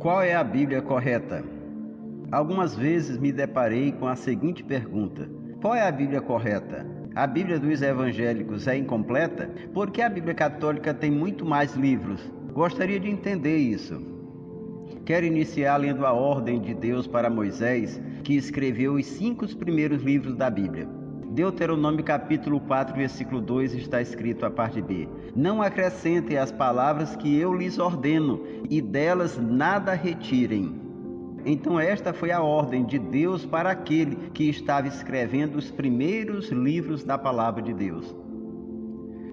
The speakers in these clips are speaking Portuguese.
Qual é a Bíblia correta? Algumas vezes me deparei com a seguinte pergunta: qual é a Bíblia correta? A Bíblia dos evangélicos é incompleta? Porque a Bíblia católica tem muito mais livros. Gostaria de entender isso. Quero iniciar lendo a ordem de Deus para Moisés, que escreveu os 5 primeiros livros da Bíblia. Deuteronômio capítulo 4, versículo 2 está escrito a parte B: não acrescentem as palavras que eu lhes ordeno, e delas nada retirem. Então esta foi a ordem de Deus para aquele que estava escrevendo os primeiros livros da palavra de Deus.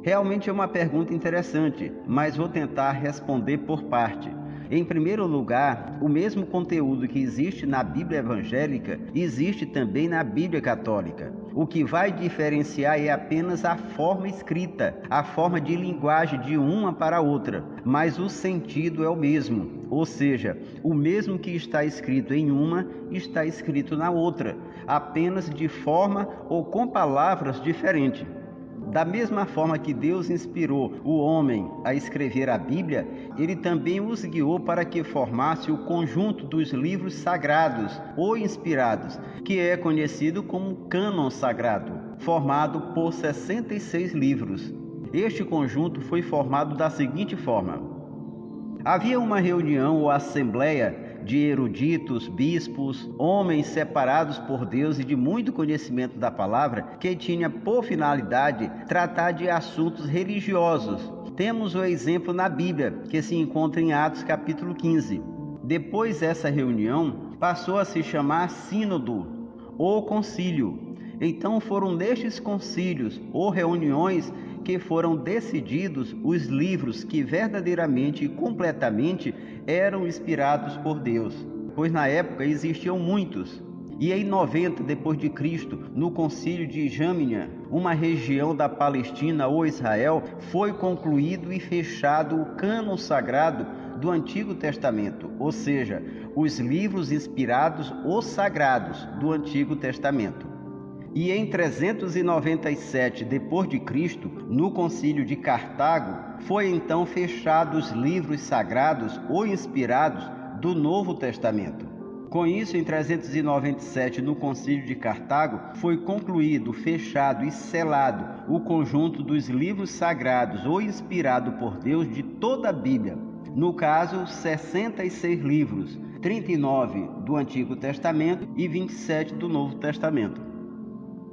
Realmente é uma pergunta interessante, mas vou tentar responder por parte. Em primeiro lugar, o mesmo conteúdo que existe na Bíblia evangélica existe também na Bíblia católica. O que vai diferenciar é apenas a forma escrita, a forma de linguagem de uma para a outra, mas o sentido é o mesmo, ou seja, o mesmo que está escrito em uma está escrito na outra, apenas de forma ou com palavras diferentes. Da mesma forma que Deus inspirou o homem a escrever a Bíblia, ele também os guiou para que formasse o conjunto dos livros sagrados ou inspirados, que é conhecido como cânon sagrado, formado por 66 livros. Este conjunto foi formado da seguinte forma: havia uma reunião ou assembleia de eruditos, bispos, homens separados por Deus e de muito conhecimento da palavra, que tinha por finalidade tratar de assuntos religiosos. Temos o exemplo na Bíblia, que se encontra em Atos capítulo 15. Depois essa reunião passou a se chamar sínodo ou concílio. Então foram nestes concílios ou reuniões que foram decididos os livros que verdadeiramente e completamente eram inspirados por Deus, pois na época existiam muitos. E em 90 depois de Cristo, no concílio de Jamnia, uma região da Palestina ou Israel, foi concluído e fechado o cânon sagrado do Antigo Testamento, ou seja, os livros inspirados ou sagrados do Antigo Testamento. E em 397 depois de Cristo, no concílio de Cartago, foi então fechados os livros sagrados ou inspirados do Novo Testamento. Com isso, em 397, no concílio de Cartago, foi concluído, fechado e selado o conjunto dos livros sagrados ou inspirado por Deus de toda a Bíblia. No caso, 66 livros, 39 do Antigo Testamento e 27 do Novo Testamento.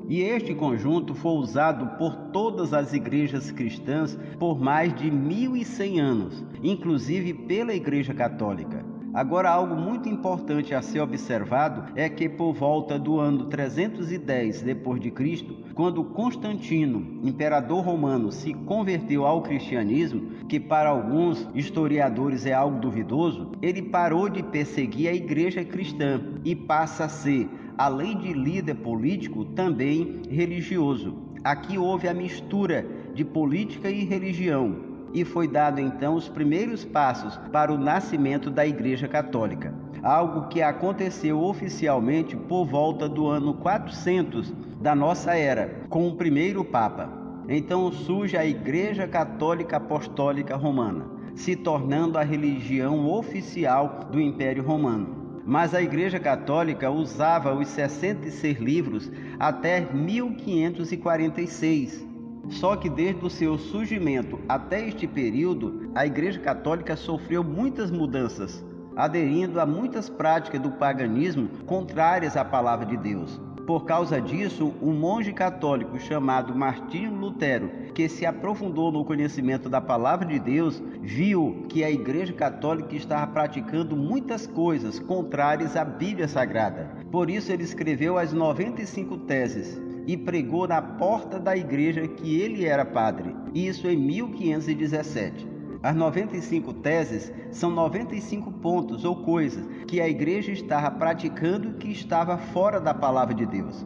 E este conjunto foi usado por todas as igrejas cristãs por mais de 1100 anos, inclusive pela Igreja Católica. Agora, algo muito importante a ser observado é que por volta do ano 310 depois de Cristo, quando Constantino, imperador romano, se converteu ao cristianismo, que para alguns historiadores é algo duvidoso, ele parou de perseguir a igreja cristã e passa a ser, além de líder político, também religioso. Aqui houve a mistura de política e religião, e foi dado então os primeiros passos para o nascimento da Igreja Católica, algo que aconteceu oficialmente por volta do ano 400 da nossa era, com o primeiro Papa. Então surge a Igreja Católica Apostólica Romana, se tornando a religião oficial do Império Romano. Mas a Igreja Católica usava os 66 livros até 1546. Só que desde o seu surgimento até este período, a Igreja Católica sofreu muitas mudanças, aderindo a muitas práticas do paganismo contrárias à palavra de Deus. Por causa disso, um monge católico chamado Martinho Lutero, que se aprofundou no conhecimento da palavra de Deus, viu que a Igreja Católica estava praticando muitas coisas contrárias à Bíblia Sagrada. Por isso ele escreveu as 95 teses e pregou na porta da igreja que ele era padre, isso em 1517. As 95 teses são 95 pontos ou coisas que a igreja estava praticando que estava fora da palavra de Deus.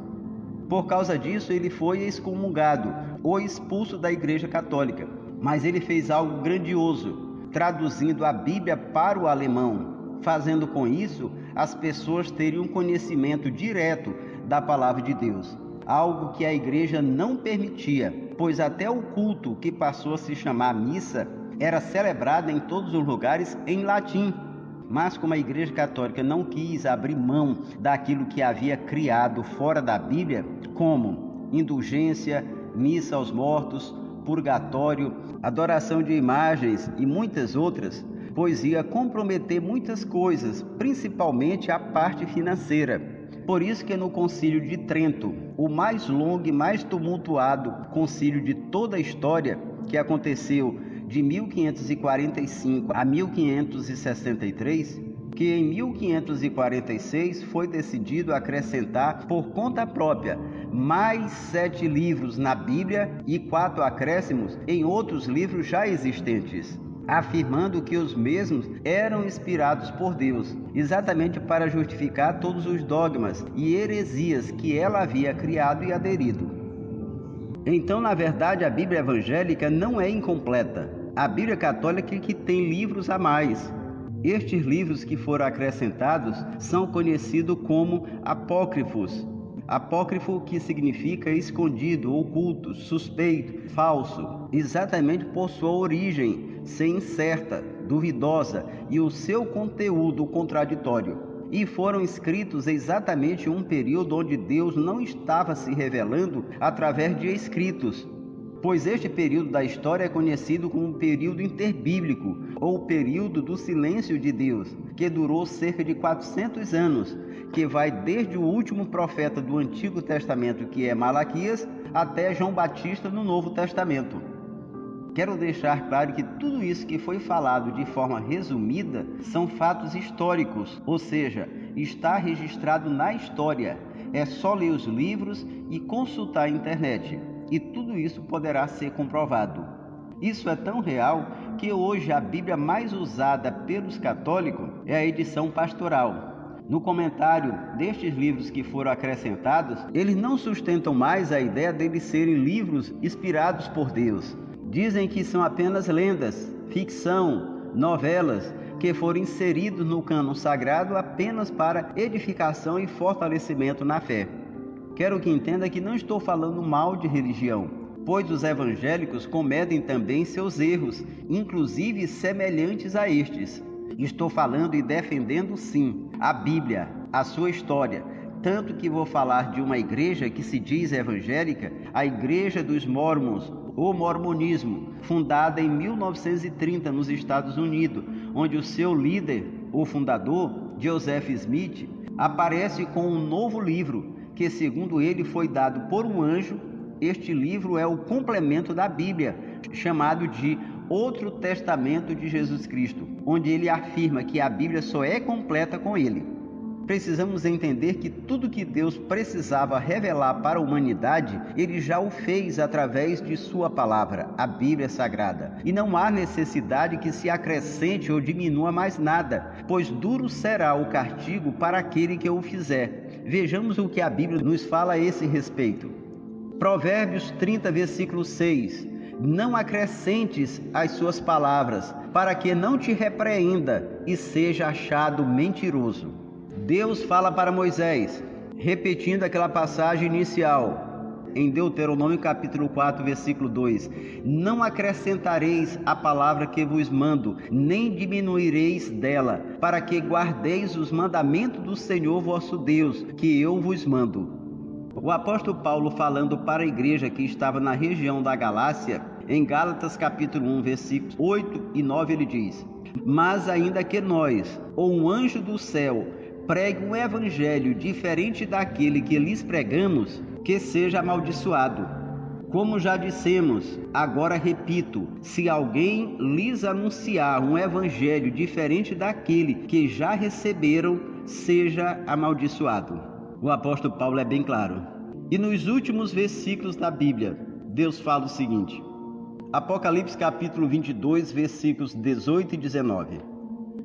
Por causa disso, ele foi excomungado ou expulso da Igreja Católica. Mas ele fez algo grandioso, traduzindo a Bíblia para o alemão, fazendo com isso as pessoas terem um conhecimento direto da palavra de Deus. Algo que a igreja não permitia, pois até o culto, que passou a se chamar missa, era celebrado em todos os lugares em latim. mas como a Igreja Católica não quis abrir mão daquilo que havia criado fora da Bíblia, como indulgência, missa aos mortos, purgatório, adoração de imagens e muitas outras, pois ia comprometer muitas coisas, principalmente a parte financeira. Por isso que no Concílio de Trento, o mais longo e mais tumultuado concílio de toda a história, que aconteceu de 1545 a 1563, que em 1546 foi decidido acrescentar por conta própria mais 7 livros na Bíblia e 4 acréscimos em outros livros já existentes, afirmando que os mesmos eram inspirados por Deus, exatamente para justificar todos os dogmas e heresias que ela havia criado e aderido. Então, na verdade, a Bíblia evangélica não é incompleta. A Bíblia católica que tem livros a mais. Estes livros que foram acrescentados são conhecidos como apócrifos. Apócrifo, que significa escondido, oculto, suspeito, falso, exatamente por sua origem ser incerta, duvidosa e o seu conteúdo contraditório. E foram escritos exatamente em um período onde Deus não estava se revelando através de escritos, pois este período da história é conhecido como o período interbíblico, ou o período do silêncio de Deus, que durou cerca de 400 anos, que vai desde o último profeta do Antigo Testamento, que é Malaquias, até João Batista no Novo Testamento. Quero deixar claro que tudo isso que foi falado de forma resumida são fatos históricos, ou seja, está registrado na história. É só ler os livros e consultar a internet. E tudo isso poderá ser comprovado. Isso é tão real que hoje a Bíblia mais usada pelos católicos é a edição pastoral. No comentário destes livros que foram acrescentados, eles não sustentam mais a ideia deles serem livros inspirados por Deus. Dizem que são apenas lendas, ficção, novelas, que foram inseridos no cânon sagrado apenas para edificação e fortalecimento na fé. Quero que entenda que não estou falando mal de religião, pois os evangélicos cometem também seus erros, inclusive semelhantes a estes. Estou falando e defendendo, sim, a Bíblia, a sua história, tanto que vou falar de uma igreja que se diz evangélica, a Igreja dos Mórmons, ou Mormonismo, fundada em 1930 nos Estados Unidos, onde o seu líder, o fundador, Joseph Smith, aparece com um novo livro, que segundo ele foi dado por um anjo. Este livro é o complemento da Bíblia, chamado de Outro Testamento de Jesus Cristo, onde ele afirma que a Bíblia só é completa com ele. Precisamos entender que tudo que Deus precisava revelar para a humanidade, ele já o fez através de sua palavra, a Bíblia Sagrada. E não há necessidade que se acrescente ou diminua mais nada, pois duro será o castigo para aquele que o fizer. Vejamos o que a Bíblia nos fala a esse respeito. Provérbios 30, versículo 6. Não acrescentes as suas palavras, para que não te repreenda e seja achado mentiroso. Deus fala para Moisés, repetindo aquela passagem inicial, em Deuteronômio capítulo 4, versículo 2. Não acrescentareis a palavra que vos mando, nem diminuireis dela, para que guardeis os mandamentos do Senhor vosso Deus, que eu vos mando. O apóstolo Paulo, falando para a igreja que estava na região da Galácia, em Gálatas capítulo 1, versículos 8 e 9, ele diz: mas ainda que nós, ou um anjo do céu, pregue um evangelho diferente daquele que lhes pregamos, que seja amaldiçoado. Como já dissemos, agora repito, se alguém lhes anunciar um evangelho diferente daquele que já receberam, seja amaldiçoado. O apóstolo Paulo é bem claro. E nos últimos versículos da Bíblia, Deus fala o seguinte: Apocalipse capítulo 22, versículos 18 e 19.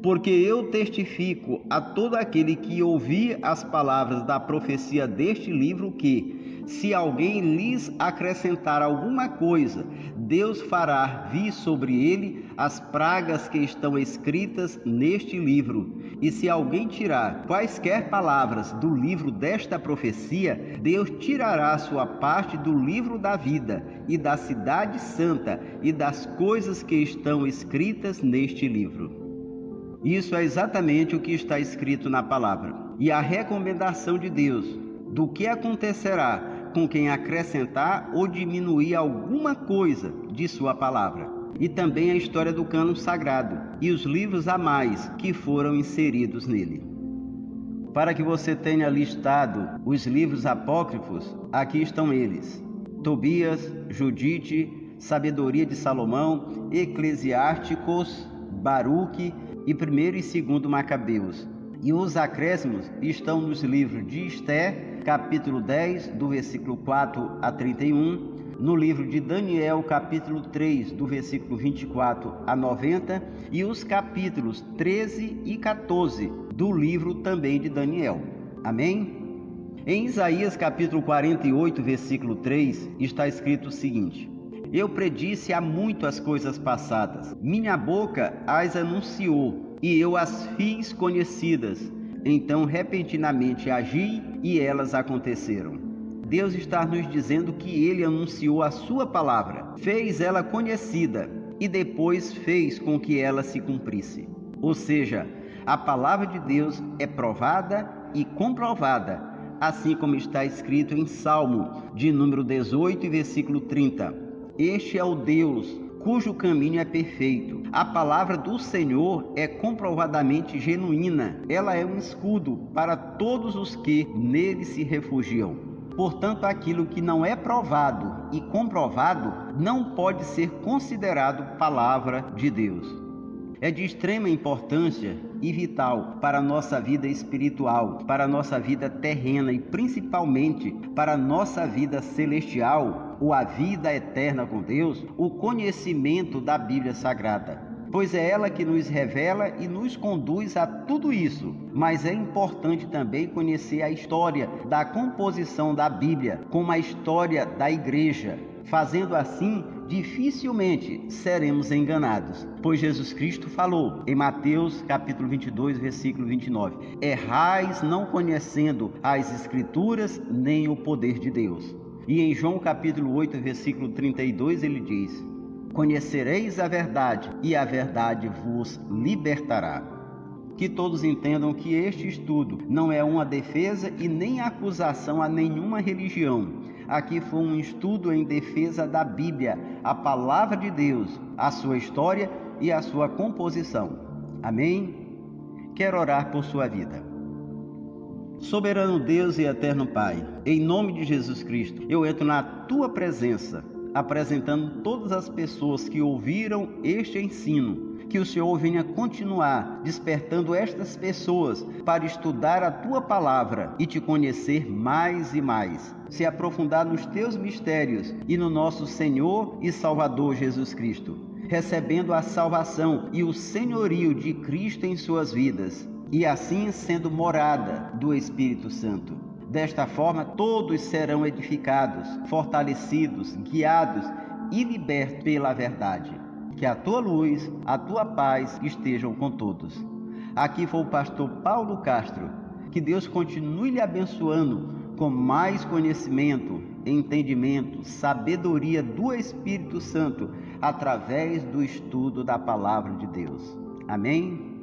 Porque eu testifico a todo aquele que ouvir as palavras da profecia deste livro que, se alguém lhes acrescentar alguma coisa, Deus fará vir sobre ele as pragas que estão escritas neste livro. E se alguém tirar quaisquer palavras do livro desta profecia, Deus tirará a sua parte do livro da vida e da cidade santa e das coisas que estão escritas neste livro. Isso é exatamente o que está escrito na palavra. E a recomendação de Deus do que acontecerá com quem acrescentar ou diminuir alguma coisa de sua palavra. E também a história do cânon sagrado e os livros a mais que foram inseridos nele. Para que você tenha listado os livros apócrifos, aqui estão eles: Tobias, Judite, Sabedoria de Salomão, Eclesiásticos, Baruque e 1º e 2º Macabeus. E os acréscimos estão nos livros de Esther, capítulo 10, do versículo 4 a 31, no livro de Daniel, capítulo 3, do versículo 24 a 90, e os capítulos 13 e 14 do livro também de Daniel. Amém? Em Isaías, capítulo 48, versículo 3, está escrito o seguinte: Eu predisse há muito as coisas passadas, minha boca as anunciou, e eu as fiz conhecidas. Então repentinamente agi, e elas aconteceram. Deus está nos dizendo que Ele anunciou a sua palavra, fez ela conhecida e depois fez com que ela se cumprisse. Ou seja, a palavra de Deus é provada e comprovada, assim como está escrito em Salmo de número 18, versículo 30. Este é o Deus cujo caminho é perfeito. A palavra do Senhor é comprovadamente genuína. Ela é um escudo para todos os que nele se refugiam. Portanto, aquilo que não é provado e comprovado não pode ser considerado palavra de Deus. É de extrema importância e vital para a nossa vida espiritual, para a nossa vida terrena e principalmente para a nossa vida celestial, ou a vida eterna com Deus, o conhecimento da Bíblia Sagrada. Pois é ela que nos revela e nos conduz a tudo isso. Mas é importante também conhecer a história da composição da Bíblia, como a história da igreja. Fazendo assim, dificilmente seremos enganados, pois Jesus Cristo falou em Mateus capítulo 22, versículo 29: Errais não conhecendo as Escrituras nem o poder de Deus. E em João capítulo 8, versículo 32, ele diz: Conhecereis a verdade, e a verdade vos libertará. Que todos entendam que este estudo não é uma defesa e nem acusação a nenhuma religião. Aqui foi um estudo em defesa da Bíblia, a palavra de Deus, a sua história e a sua composição. Amém? Quero orar por sua vida. Soberano Deus e eterno Pai, em nome de Jesus Cristo, eu entro na tua presença, apresentando todas as pessoas que ouviram este ensino. Que o Senhor venha continuar despertando estas pessoas para estudar a tua palavra e te conhecer mais e mais, se aprofundar nos teus mistérios e no nosso Senhor e Salvador Jesus Cristo, recebendo a salvação e o senhorio de Cristo em suas vidas, e assim sendo morada do Espírito Santo. Desta forma, todos serão edificados, fortalecidos, guiados e libertos pela verdade. Que a tua luz, a tua paz estejam com todos. Aqui foi o pastor Paulo Castro. Que Deus continue lhe abençoando com mais conhecimento, entendimento, sabedoria do Espírito Santo através do estudo da palavra de Deus. Amém?